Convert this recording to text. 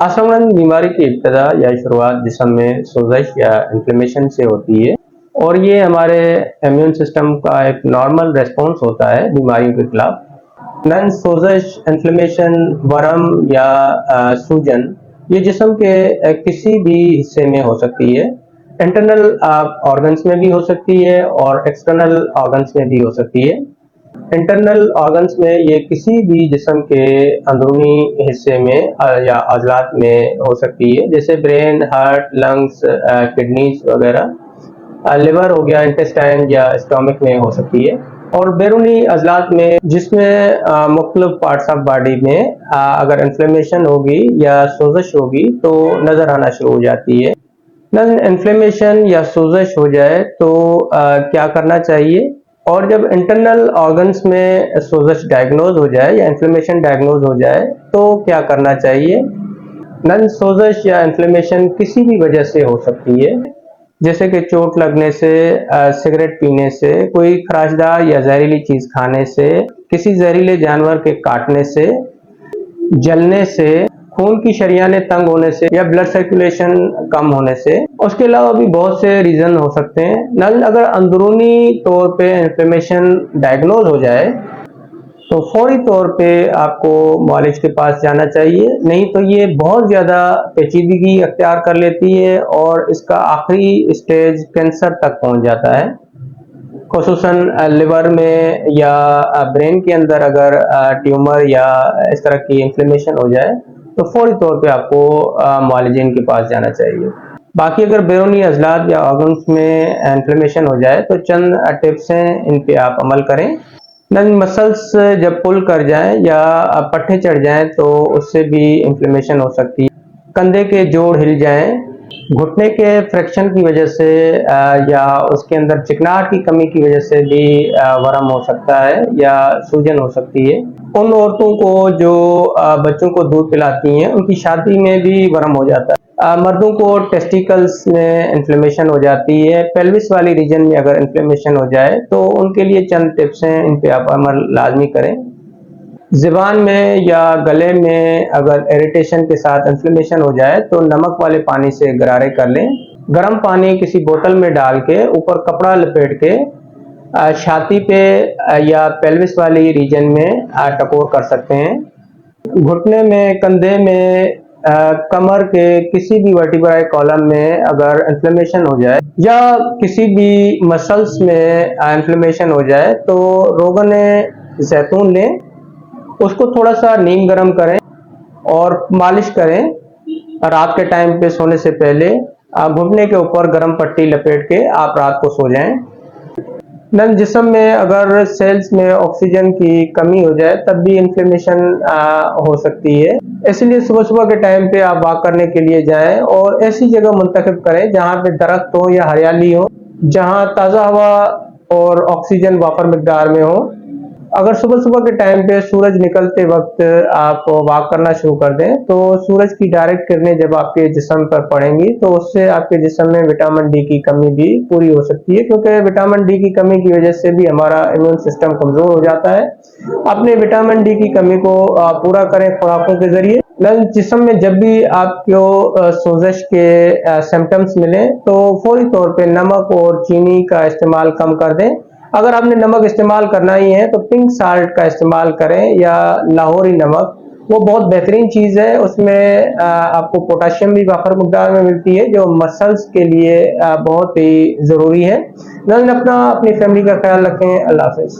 असमन बीमारी की इब्तदा या शुरुआत जिस्म में सोजश या इन्फ्लेमेशन से होती है और ये हमारे इम्यून सिस्टम का एक नॉर्मल रेस्पॉन्स होता है बीमारियों के खिलाफ। नन सोजश, इन्फ्लेमेशन, वरम या सूजन ये जिस्म के किसी भी हिस्से में हो सकती है। इंटरनल ऑर्गन्स में भी हो सकती है और एक्सटर्नल ऑर्गन्स में भी हो सकती है। इंटरनल ऑर्गन्स में ये किसी भी जिस्म के अंदरूनी हिस्से में या अज़लात में हो सकती है, जैसे ब्रेन, हार्ट, लंग्स, किडनीज वगैरह। लिवर हो गया, इंटेस्टाइन या स्टोमक में हो सकती है। और बैरूनी अज़लात में जिसमें मुख्तलिफ पार्ट्स ऑफ बॉडी में अगर इन्फ्लेमेशन होगी या सोजश होगी तो नज़र आना शुरू हो जाती है। इन्फ्लेमेशन या सोजश हो जाए तो क्या करना चाहिए, और जब इंटरनल ऑर्गन्स में सोजश डायग्नोज हो जाए या इन्फ्लेमेशन डायग्नोज हो जाए तो क्या करना चाहिए। नन सोजश या इन्फ्लेमेशन किसी भी वजह से हो सकती है, जैसे कि चोट लगने से, सिगरेट पीने से, कोई खराशदार या जहरीली चीज खाने से, किसी जहरीले जानवर के काटने से, जलने से, खून की शरियानें तंग होने से या ब्लड सर्कुलेशन कम होने से। उसके अलावा भी बहुत से रीजन हो सकते हैं। नल अगर अंदरूनी तौर पे इन्फ्लेमेशन डायग्नोज हो जाए तो फौरी तौर पे आपको मुआलिज के पास जाना चाहिए, नहीं तो ये बहुत ज़्यादा पेचीदगी अख्तियार कर लेती है और इसका आखिरी स्टेज कैंसर तक पहुंच जाता है। खुसूसन लिवर में या ब्रेन के अंदर अगर ट्यूमर या इस तरह की इन्फ्लेमेशन हो जाए तो फौरी तौर पे आपको मुआलिजिन के पास जाना चाहिए। बाकी अगर बैरूनी अज़लात या ऑर्गन्स में इन्फ्लेमेशन हो जाए तो चंद टिप्स हैं, इन पे आप अमल करें। मसल्स जब पुल कर जाएं या पट्टे चढ़ जाएं तो उससे भी इन्फ्लेमेशन हो सकती है। कंधे के जोड़ हिल जाएं, घुटने के फ्रैक्शन की वजह से या उसके अंदर चिकनाहट की कमी की वजह से भी वरम हो सकता है या सूजन हो सकती है। उन औरतों को जो बच्चों को दूध पिलाती हैं उनकी छाती में भी वरम हो जाता है। मर्दों को टेस्टिकल्स में इन्फ्लेमेशन हो जाती है। पेल्विस वाली रीजन में अगर इन्फ्लेमेशन हो जाए तो उनके लिए चंद टिप्स हैं, इन पे आप अमल लाजमी करें। ज़ुबान में या गले में अगर इरिटेशन के साथ इन्फ्लेमेशन हो जाए तो नमक वाले पानी से गरारे कर लें। गर्म पानी किसी बोतल में डाल के ऊपर कपड़ा लपेट के छाती पे या पेल्विस वाली रीजन में टकोर कर सकते हैं। घुटने में, कंधे में, कमर के किसी भी वर्टिब्रल कॉलम में अगर इन्फ्लेमेशन हो जाए या किसी भी मसल्स में इन्फ्लेमेशन हो जाए तो रोगन जैतून लें, उसको थोड़ा सा नीम गर्म करें और मालिश करें। रात के टाइम पे सोने से पहले घुटने के ऊपर गर्म पट्टी लपेट के आप रात को सो जाएं। नन जिस्म में अगर सेल्स में ऑक्सीजन की कमी हो जाए तब भी इन्फ्लेमेशन हो सकती है, इसलिए सुबह सुबह के टाइम पे आप वॉक करने के लिए जाएं और ऐसी जगह मुंतखब करें जहां पे दरख्त हो या हरियाली हो, जहां ताज़ा हवा और ऑक्सीजन वाफर मिकदार में हो। अगर सुबह सुबह के टाइम पे सूरज निकलते वक्त आप वॉक करना शुरू कर दें तो सूरज की डायरेक्ट किरणें जब आपके जिस्म पर पड़ेंगी तो उससे आपके जिस्म में विटामिन डी की कमी भी पूरी हो सकती है, क्योंकि विटामिन डी की कमी की वजह से भी हमारा इम्यून सिस्टम कमजोर हो जाता है। अपने विटामिन डी की कमी को पूरा करें खुराकों के जरिए। जिस्म में जब भी आपको सोजश के सिम्टम्स मिलें तो फौरी तौर पे नमक और चीनी का इस्तेमाल कम कर दें। अगर आपने नमक इस्तेमाल करना ही है तो पिंक साल्ट का इस्तेमाल करें या लाहौरी नमक, वो बहुत बेहतरीन चीज़ है। उसमें आपको पोटाशियम भी वाफर मकदार में मिलती है जो मसल्स के लिए बहुत ही ज़रूरी है। अपनी फैमिली का ख्याल रखें। अल्लाह हाफ़िज़।